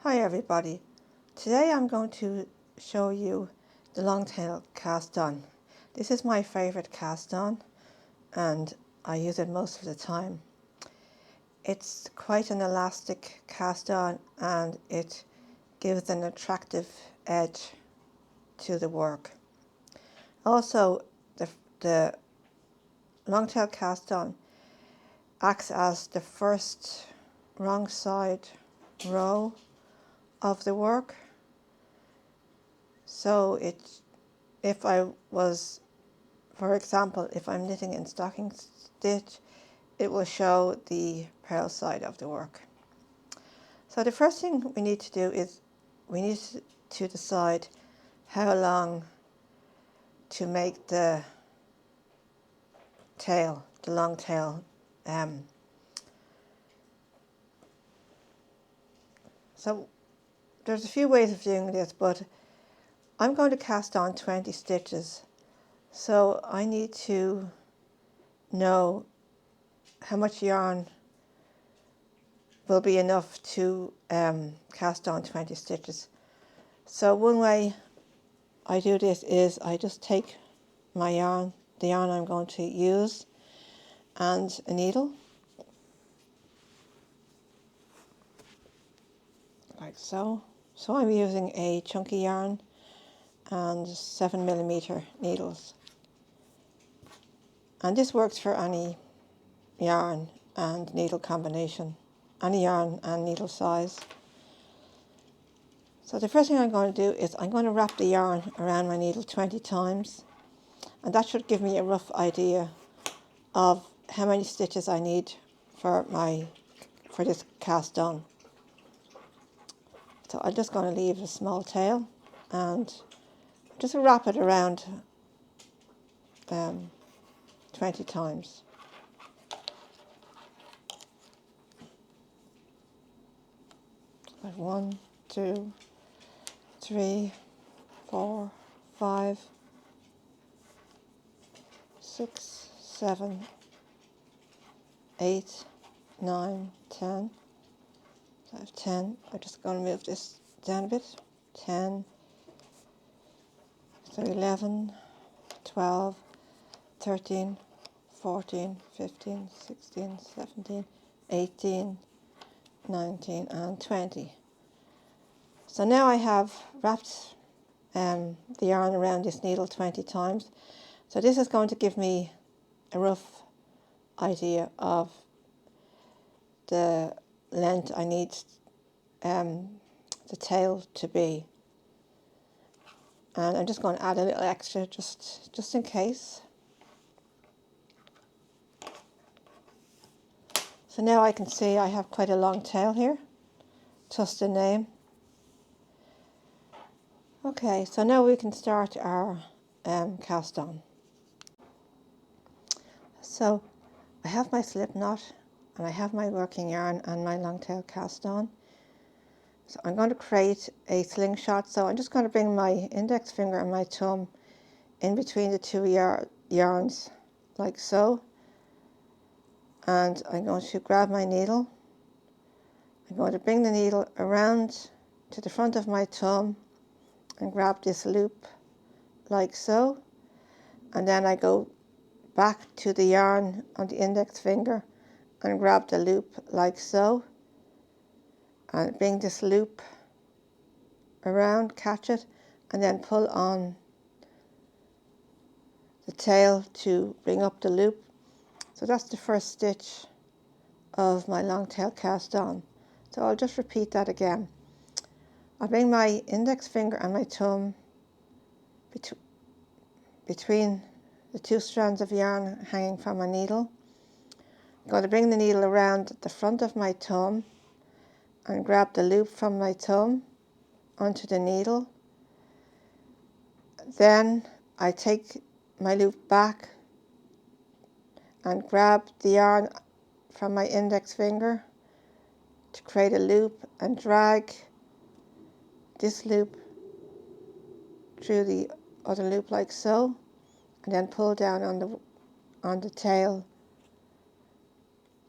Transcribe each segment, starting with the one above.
Hi everybody. Today I'm going to show you the long tail cast on. This is my favourite cast on and I use it most of the time. It's quite an elastic cast on and it gives an attractive edge to the work. Also, the long tail cast on acts as the first wrong side row of the work. So if I was, for example, if I'm knitting in stocking stitch, it will show the purl side of the work. So the first thing we need to do is we need to decide how long to make the tail, the long tail. So there's a few ways of doing this, but I'm going to cast on 20 stitches. So I need to know how much yarn will be enough to cast on 20 stitches. So one way I do this is I just take my yarn, the yarn I'm going to use, and a needle, like so. So I'm using a chunky yarn and 7mm needles. And this works for any yarn and needle combination, any yarn and needle size. So the first thing I'm going to do is I'm going to wrap the yarn around my needle 20 times, and that should give me a rough idea of how many stitches I need for this cast on. So I'm just going to leave a small tail and just wrap it around 20 times. Like 1, 2, 3, 4, 5, 6, 7, 8, 9, 10. So I have 10. I'm just going to move this down a bit. 10, so 11, 12, 13, 14, 15, 16, 17, 18, 19 and 20. So now I have wrapped the yarn around this needle 20 times. So this is going to give me a rough idea of the length I need the tail to be. And I'm just going to add a little extra just in case. So now I can see I have quite a long tail here, just the name. Okay, so now we can start our cast on. So I have my slip knot and I have my working yarn and my long tail cast on. So I'm going to create a slingshot. So I'm just going to bring my index finger and my thumb in between the two yarns, like so. And I'm going to grab my needle. I'm going to bring the needle around to the front of my thumb and grab this loop like so. And then I go back to the yarn on the index finger and grab the loop like so. And bring this loop around, catch it, and then pull on the tail to bring up the loop. So that's the first stitch of my long tail cast on. So I'll just repeat that again. I'll bring my index finger and my thumb between the two strands of yarn hanging from my needle. I'm going to bring the needle around the front of my thumb and grab the loop from my thumb onto the needle. Then I take my loop back and grab the yarn from my index finger to create a loop and drag this loop through the other loop like so, and then pull down on the tail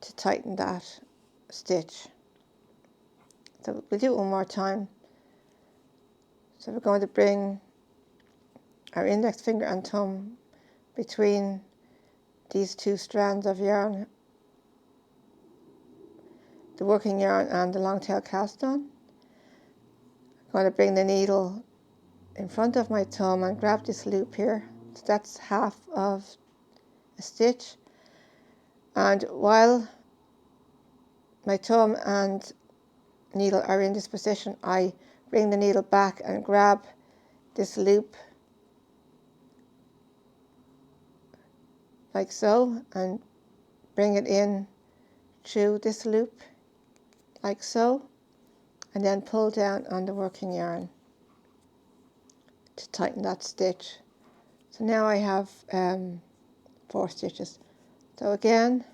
to tighten that stitch. So we'll do it one more time. So we're going to bring our index finger and thumb between these two strands of yarn, the working yarn and the long tail cast on. I'm going to bring the needle in front of my thumb and grab this loop here. So that's half of a stitch. And while my thumb and needle are in this position, I bring the needle back and grab this loop like so, and bring it in through this loop like so, and then pull down on the working yarn to tighten that stitch. So now I have 4 stitches. So again,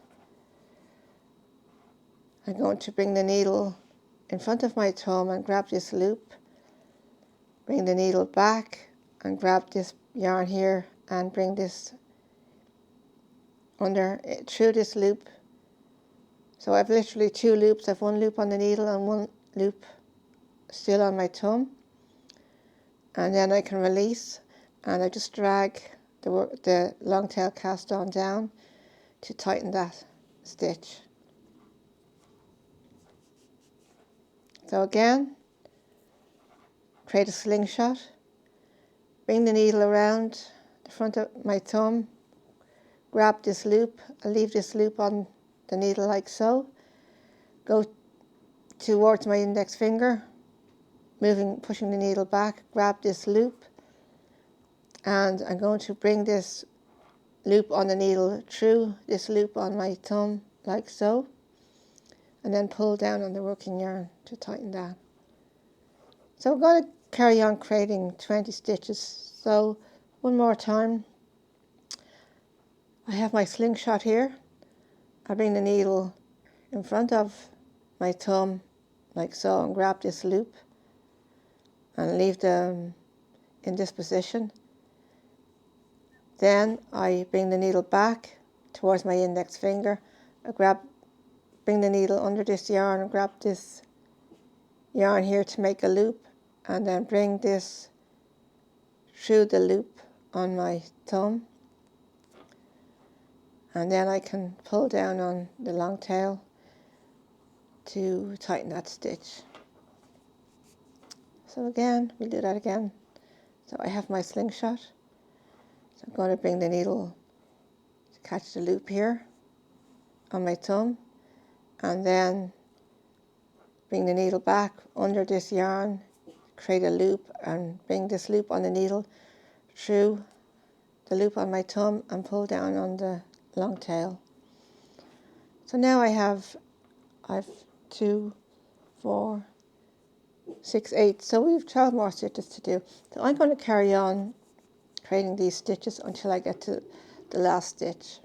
I'm going to bring the needle in front of my thumb and grab this loop, bring the needle back and grab this yarn here and bring this under through this loop. So I've literally 2 loops. I've 1 loop on the needle and 1 loop still on my thumb, and then I can release, and I just drag the long tail cast on down to tighten that stitch. So again, create a slingshot, bring the needle around the front of my thumb, grab this loop, I'll leave this loop on the needle like so, go towards my index finger, pushing the needle back, grab this loop, and I'm going to bring this loop on the needle through this loop on my thumb like so, and then pull down on the working yarn to tighten that. So I'm going to carry on creating 20 stitches. So one more time, I have my slingshot here. I bring the needle in front of my thumb like so and grab this loop and leave them in this position. Then I bring the needle back towards my index finger. Bring the needle under this yarn and grab this yarn here to make a loop, and then bring this through the loop on my thumb, and then I can pull down on the long tail to tighten that stitch. So again, we'll do that again. So I have my slingshot. So I'm going to bring the needle to catch the loop here on my thumb, and then bring the needle back under this yarn, create a loop, and bring this loop on the needle through the loop on my thumb and pull down on the long tail. So now I've 2, 4, 6, 8. So we have 12 more stitches to do. So I'm going to carry on creating these stitches until I get to the last stitch.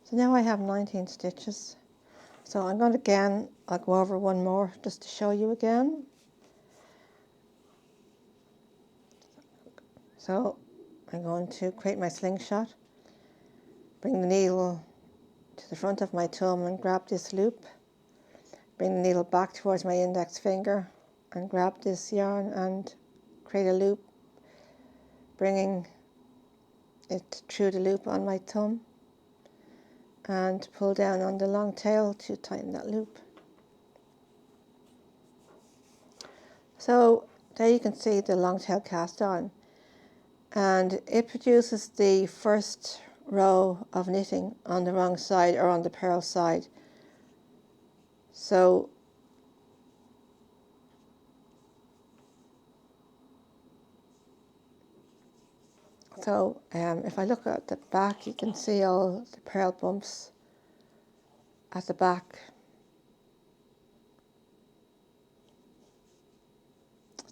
So now I have 19 stitches. So I'm going to I'll go over one more just to show you again. So I'm going to create my slingshot, bring the needle to the front of my thumb and grab this loop, bring the needle back towards my index finger and grab this yarn and create a loop, bringing it through the loop on my thumb and pull down on the long tail to tighten that loop. So there you can see the long tail cast on, and it produces the first row of knitting on the wrong side or on the purl side. So if I look at the back, you can see all the purl bumps at the back.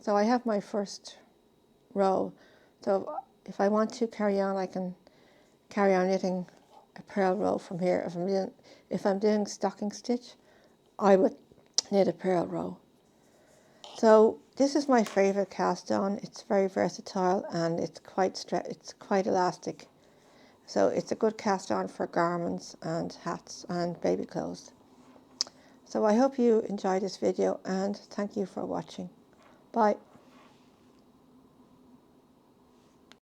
So I have my first row. So if I want to carry on, I can carry on knitting a purl row from here. If I'm doing stocking stitch, I would knit a purl row. So this is my favorite cast on. It's very versatile and it's quite elastic. So it's a good cast on for garments and hats and baby clothes. So I hope you enjoyed this video and thank you for watching. Bye.